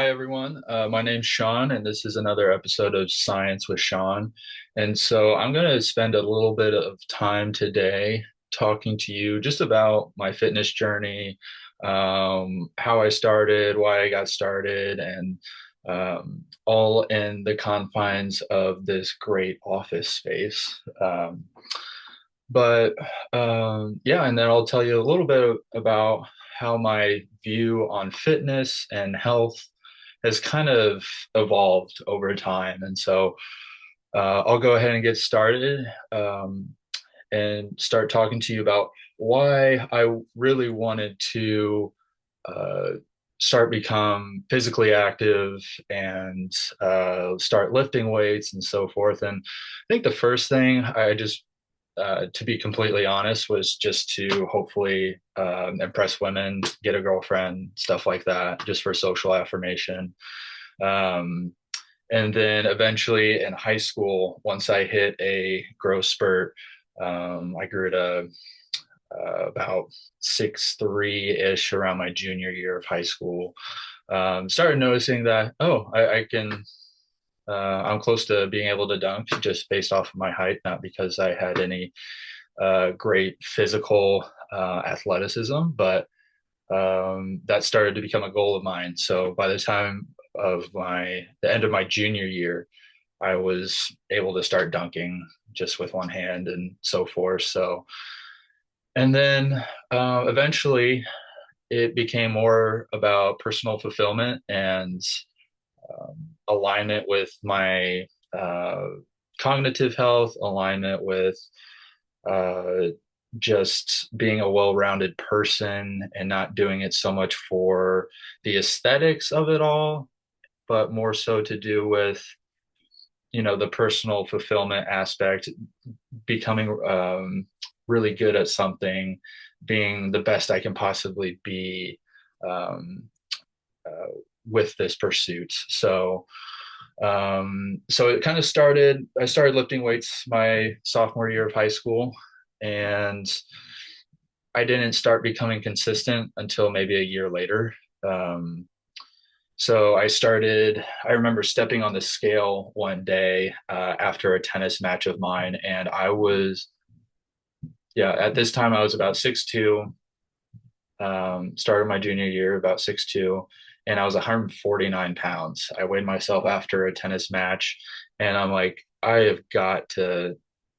Hi, everyone. My name's Sean, and this is another episode of Science with Sean. And so I'm going to spend a little bit of time today talking to you just about my fitness journey, how I started, why I got started, and all in the confines of this great office space. But yeah, and then I'll tell you a little bit about how my view on fitness and health has kind of evolved over time. And so I'll go ahead and get started and start talking to you about why I really wanted to uh, start become physically active and start lifting weights and so forth. And I think the first thing I just to be completely honest, was just to hopefully impress women, get a girlfriend, stuff like that, just for social affirmation. Um, and then eventually in high school, once I hit a growth spurt, I grew to about 6'3" ish around my junior year of high school. Started noticing that, I can I'm close to being able to dunk just based off of my height, not because I had any great physical athleticism, but that started to become a goal of mine. So by the time of the end of my junior year, I was able to start dunking just with one hand and so forth. So, and then eventually it became more about personal fulfillment and alignment with my uh, cognitive health, alignment with uh, just being a well-rounded person and not doing it so much for the aesthetics of it all, but more so to do with, the personal fulfillment aspect, becoming really good at something, being the best I can possibly be um, uh, with this pursuit. So it kind of started, I started lifting weights my sophomore year of high school, and I didn't start becoming consistent until maybe a year later. Um, so I remember stepping on the scale one day after a tennis match of mine, and yeah, at this time I was about 6'2", started my junior year about 6'2", and I was 149 pounds. I weighed myself after a tennis match, and I'm like, I have got to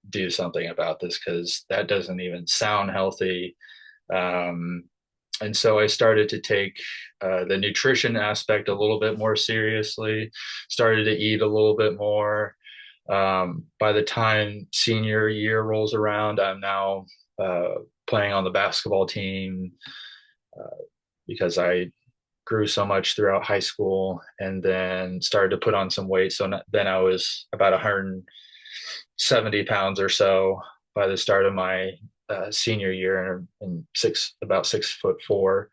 do something about this because that doesn't even sound healthy. Um, and so I started to take the nutrition aspect a little bit more seriously, started to eat a little bit more. By the time senior year rolls around, I'm now playing on the basketball team, because I grew so much throughout high school and then started to put on some weight. So then I was about 170 pounds or so by the start of my senior year, and about 6'4".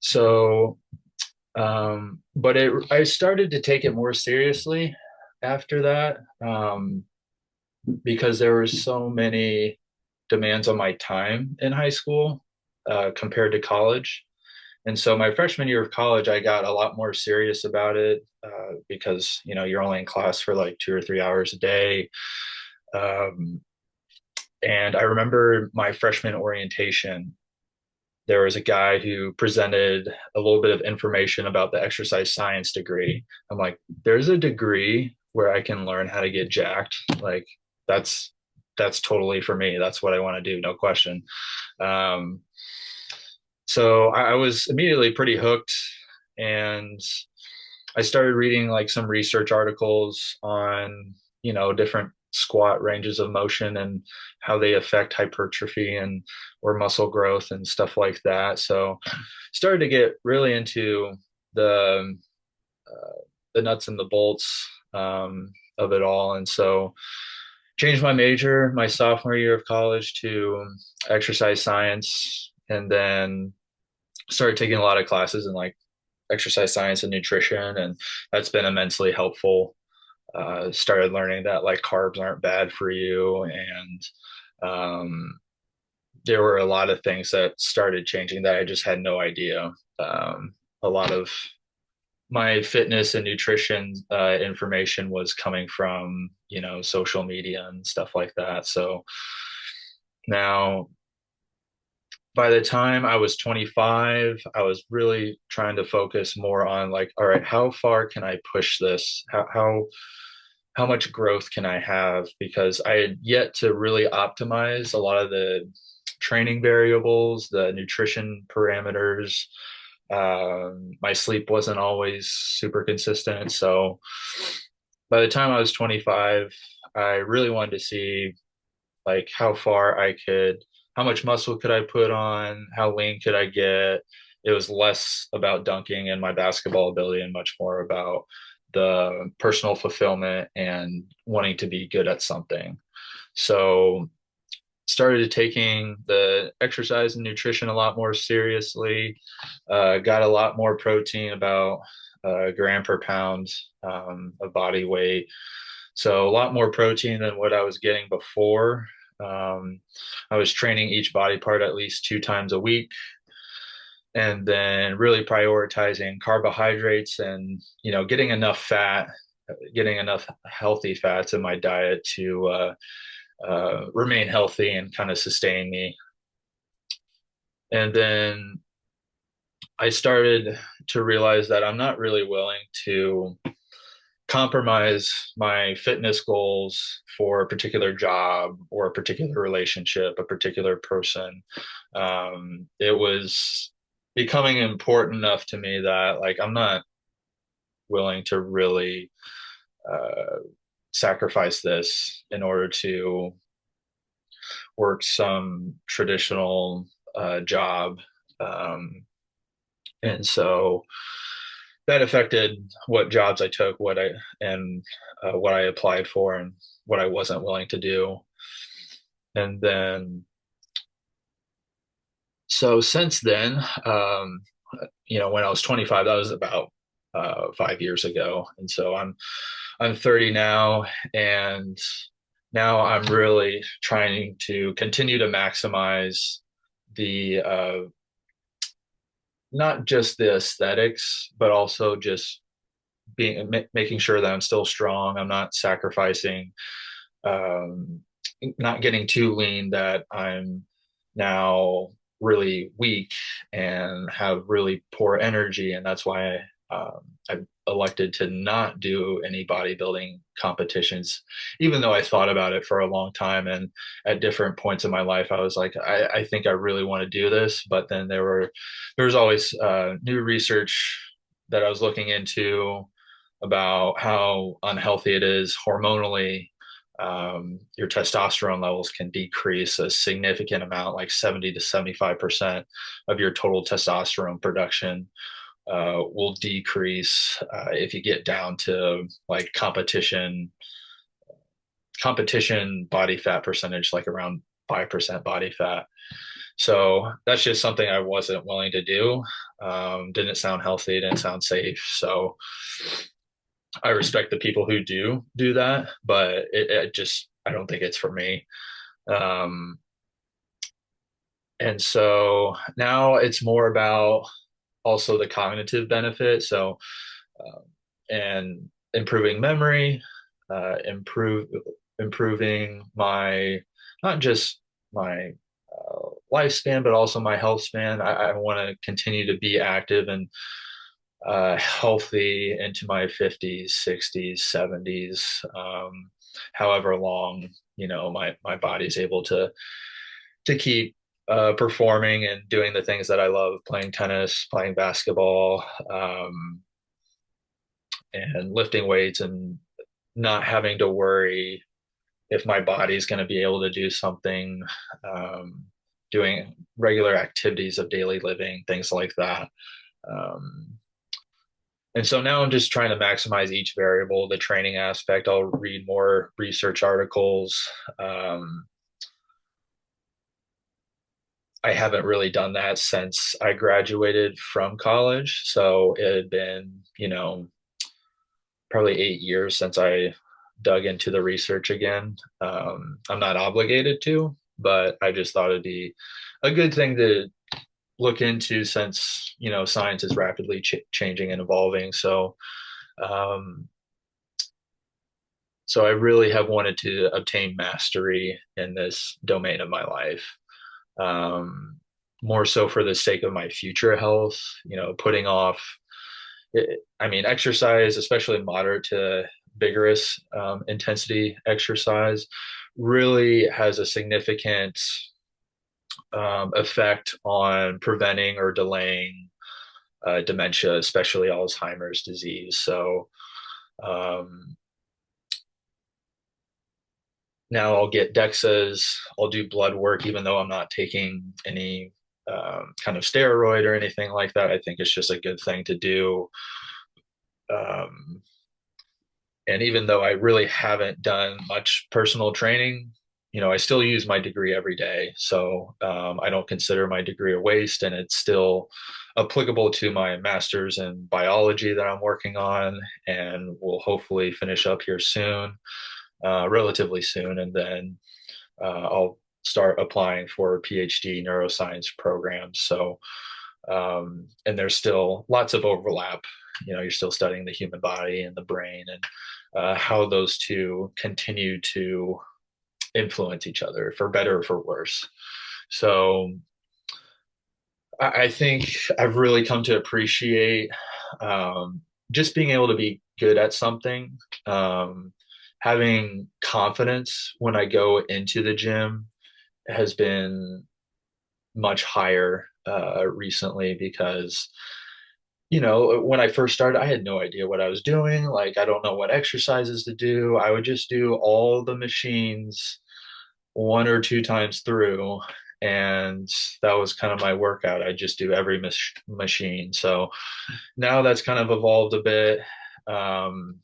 So, I started to take it more seriously after that, because there were so many demands on my time in high school compared to college. And so my freshman year of college, I got a lot more serious about it because, you're only in class for like 2 or 3 hours a day. Um, and I remember my freshman orientation, there was a guy who presented a little bit of information about the exercise science degree. I'm like, there's a degree where I can learn how to get jacked. Like that's that's totally for me. That's what I want to do, no question. Um, so I was immediately pretty hooked, and I started reading like some research articles on, different squat ranges of motion and how they affect hypertrophy and or muscle growth and stuff like that. So started to get really into the the nuts and the bolts of it all. And so changed my major my sophomore year of college to exercise science, and then started taking a lot of classes in like exercise science and nutrition, and that's been immensely helpful. Started learning that like carbs aren't bad for you, and um, there were a lot of things that started changing that I just had no idea. A lot of my fitness and nutrition information was coming from, social media and stuff like that. So now, by the time I was 25, I was really trying to focus more on like, all right, how far can I push this? How much growth can I have? Because I had yet to really optimize a lot of the training variables, the nutrition parameters. My sleep wasn't always super consistent. So by the time I was 25, I really wanted to see like how much muscle could I put on, how lean could I get. It was less about dunking and my basketball ability and much more about the personal fulfillment and wanting to be good at something. So started taking the exercise and nutrition a lot more seriously. Got a lot more protein, about a gram per pound of body weight. So a lot more protein than what I was getting before. Um, I was training each body part at least 2 times a week, and then really prioritizing carbohydrates and getting enough healthy fats in my diet to remain healthy and kind of sustain me. And then I started to realize that I'm not really willing to compromise my fitness goals for a particular job or a particular relationship, a particular person. It was becoming important enough to me that like I'm not willing to really sacrifice this in order to work some traditional job. Um, and so that affected what jobs I took, what I applied for, and what I wasn't willing to do. And then, so since then, when I was 25, that was about 5 years ago, and so I'm 30 now, and now I'm really trying to continue to maximize the not just the aesthetics, but also just making sure that I'm still strong. I'm not sacrificing, um, not getting too lean that I'm now really weak and have really poor energy, and that's why I elected to not do any bodybuilding competitions, even though I thought about it for a long time. And at different points in my life, I was like, I think I really want to do this. But then there was always new research that I was looking into about how unhealthy it is hormonally. Your testosterone levels can decrease a significant amount, like 70 to 75% of your total testosterone production will decrease if you get down to like competition body fat percentage, like around 5% body fat. So that's just something I wasn't willing to do. Didn't sound healthy, didn't sound safe. So I respect the people who do that, but I don't think it's for me. Um, and so now it's more about also the cognitive benefit. So, uh, and improving memory, uh, improving my, not just my lifespan, but also my health span. I want to continue to be active and healthy into my 50s, 60s, 70s, however long, my body's able to keep performing and doing the things that I love, playing tennis, playing basketball, and lifting weights, and not having to worry if my body's going to be able to do something, um, doing regular activities of daily living, things like that. Um, and so now I'm just trying to maximize each variable, the training aspect. I'll read more research articles. Um, I haven't really done that since I graduated from college. So it had been, probably 8 years since I dug into the research again. I'm not obligated to, but I just thought it'd be a good thing to look into since science is rapidly changing and evolving. Um, so I really have wanted to obtain mastery in this domain of my life. Um, More so for the sake of my future health, putting off, I mean, exercise, especially moderate to vigorous intensity exercise, really has a significant effect on preventing or delaying dementia, especially Alzheimer's disease. So um, now I'll get DEXAs, I'll do blood work, even though I'm not taking any kind of steroid or anything like that. I think it's just a good thing to do. Um, and even though I really haven't done much personal training, I still use my degree every day. So I don't consider my degree a waste, and it's still applicable to my master's in biology that I'm working on and will hopefully finish up here soon, relatively soon. And then I'll start applying for PhD neuroscience programs. So, and there's still lots of overlap. You're still studying the human body and the brain and how those two continue to influence each other for better or for worse. So, I think I've really come to appreciate just being able to be good at something, having confidence when I go into the gym has been much higher recently because when I first started, I had no idea what I was doing. Like, I don't know what exercises to do. I would just do all the machines one or two times through. And that was kind of my workout. I just do every machine. So now that's kind of evolved a bit. Um,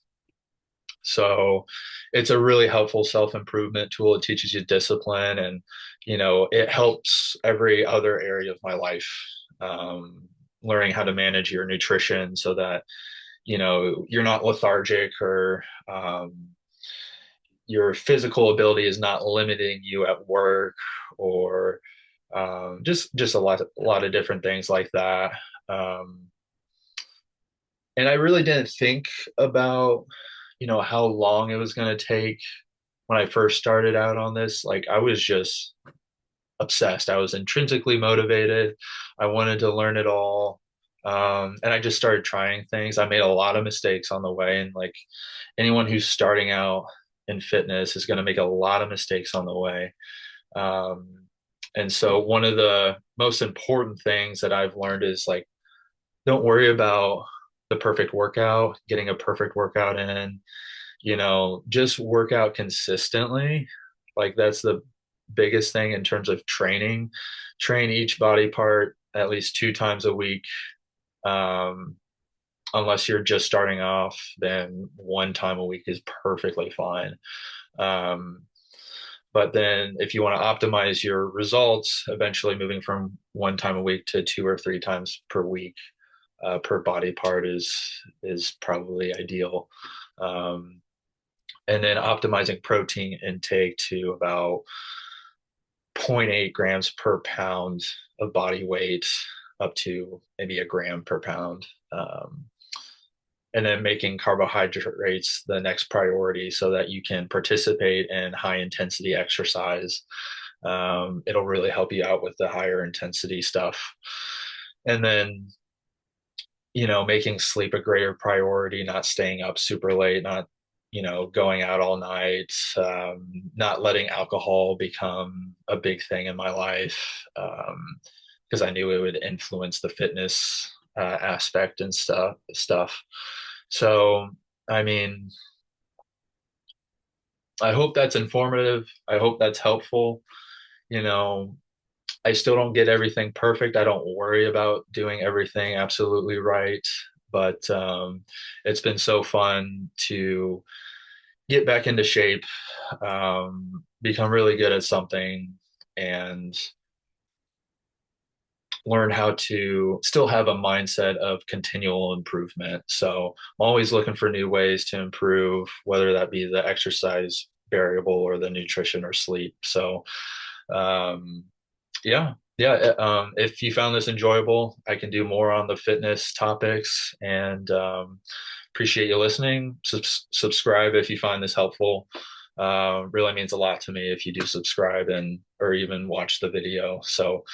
so it's a really helpful self-improvement tool. It teaches you discipline and, it helps every other area of my life. Learning how to manage your nutrition so that, you're not lethargic or, your physical ability is not limiting you at work or, just a lot of different things like that. Um, and I really didn't think about, how long it was going to take when I first started out on this. Like, I was just obsessed. I was intrinsically motivated. I wanted to learn it all. And I just started trying things. I made a lot of mistakes on the way. And like anyone who's starting out in fitness is going to make a lot of mistakes on the way. Um, and so one of the most important things that I've learned is like, don't worry about the perfect workout, getting a perfect workout in, just work out consistently. Like, that's the biggest thing in terms of training. Train each body part at least 2 times a week. Um, Unless you're just starting off, then 1 time a week is perfectly fine. Um, but then if you want to optimize your results, eventually moving from 1 time a week to 2 or 3 times per week per body part is probably ideal. Um, and then optimizing protein intake to about zero point 0.8 grams per pound of body weight up to maybe a gram per pound. And then making carbohydrates the next priority so that you can participate in high intensity exercise. It'll really help you out with the higher intensity stuff. And then, making sleep a greater priority, not staying up super late, not, going out all night, not letting alcohol become a big thing in my life because I knew it would influence the fitness aspect and stuff. So, I mean, I hope that's informative. I hope that's helpful. You know, I still don't get everything perfect. I don't worry about doing everything absolutely right, but it's been so fun to get back into shape, become really good at something, and learn how to still have a mindset of continual improvement. So I'm always looking for new ways to improve, whether that be the exercise variable or the nutrition or sleep. So, um, yeah. Yeah, if you found this enjoyable, I can do more on the fitness topics and appreciate you listening. Subscribe if you find this helpful. Really means a lot to me if you do subscribe and or even watch the video. So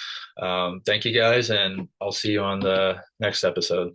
thank you guys, and I'll see you on the next episode.